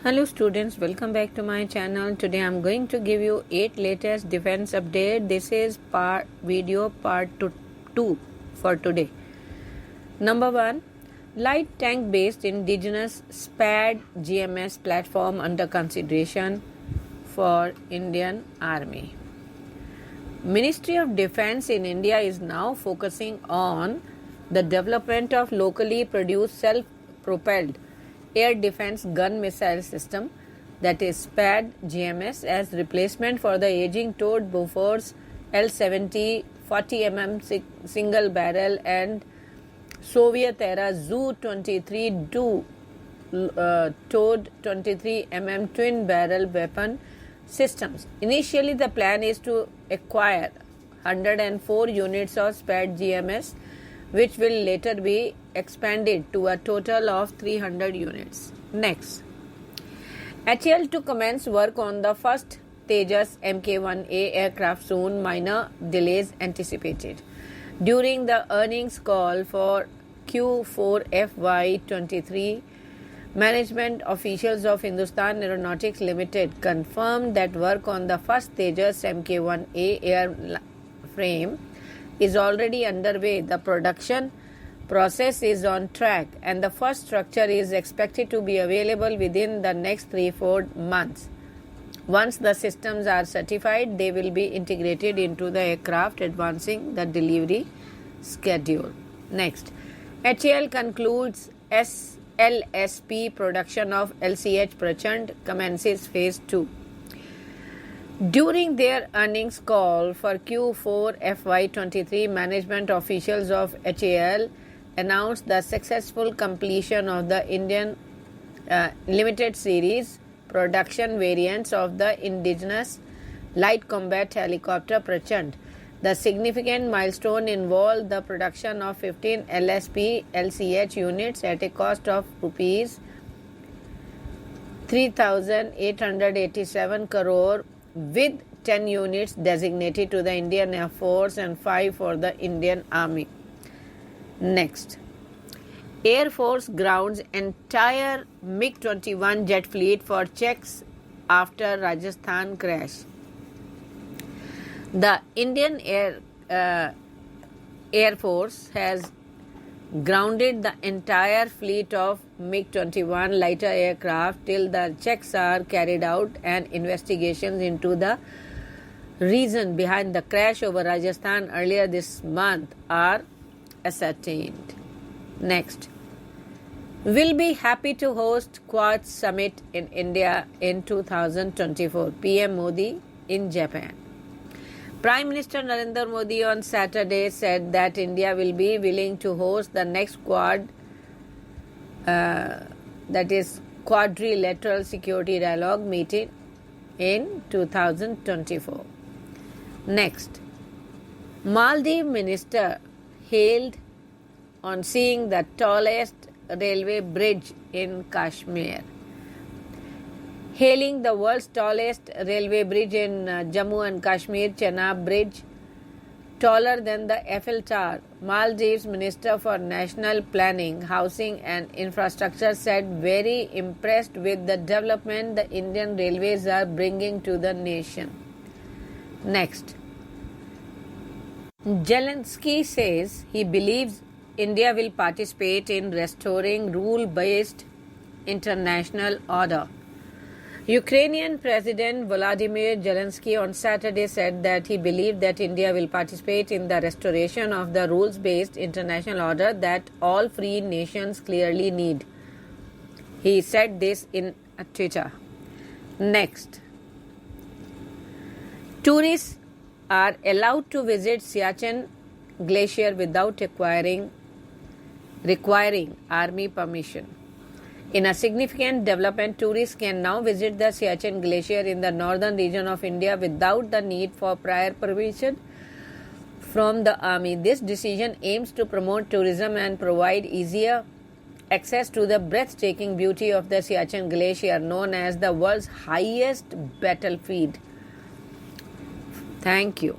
Hello students, welcome back to my channel. Today I am going to give you 8 latest defense update. This is video part 2 for today. Number 1, light tank based indigenous SPAD-GMS platform under consideration for Indian Army. Ministry of Defense in India is now focusing on the development of locally produced self-propelled air defense gun missile system, that is SPAD-GMS, as replacement for the aging towed Bofors L-70 40mm single barrel and Soviet era Zu-23 towed 23mm twin barrel weapon systems. Initially, the plan is to acquire 104 units of SPAD-GMS, which will later be expanded to a total of 300 units. Next, HAL to commence work on the first Tejas Mk1A aircraft soon, minor delays anticipated. During the earnings call for Q4 FY23, management officials of Hindustan Aeronautics Limited confirmed that work on the first Tejas Mk1A airframe is already underway. The production process is on track and the first structure is expected to be available within the next 3-4 months. Once the systems are certified, they will be integrated into the aircraft, advancing the delivery schedule. Next, HAL concludes LSP production of LCH Prachand, commences phase 2. During their earnings call for Q4 FY23, management officials of HAL announced the successful completion of the Indian limited series production variants of the indigenous light combat helicopter Prachand. The significant milestone involved the production of 15 LSP LCH units at a cost of rupees 3,887 crore, with 10 units designated to the Indian Air Force and 5 for the Indian Army. Next, Air Force grounds entire MiG-21 jet fleet for checks after Rajasthan crash. The Indian Air Force has grounded the entire fleet of MiG-21 lighter aircraft till the checks are carried out and investigations into the reason behind the crash over Rajasthan earlier this month are ascertained. Next, we'll be happy to host Quad Summit in India in 2024. PM Modi in Japan. Prime Minister Narendra Modi on Saturday said that India will be willing to host the next Quad, that is Quadrilateral Security Dialogue meeting in 2024. Next, Maldives Minister hailed on seeing the tallest railway bridge in Kashmir. Hailing the world's tallest railway bridge in Jammu and Kashmir, Chenab Bridge, taller than the Eiffel Tower, Maldives Minister for National Planning, Housing and Infrastructure said very impressed with the development the Indian Railways are bringing to the nation. Next, Zelensky says he believes India will participate in restoring rule-based international order. Ukrainian President Volodymyr Zelensky on Saturday said that he believed that India will participate in the restoration of the rules-based international order that all free nations clearly need. He said this in a Twitter. Next, tourists are allowed to visit Siachen Glacier without requiring army permission. In a significant development, tourists can now visit the Siachen Glacier in the northern region of India without the need for prior permission from the army. This decision aims to promote tourism and provide easier access to the breathtaking beauty of the Siachen Glacier, known as the world's highest battlefield. Thank you.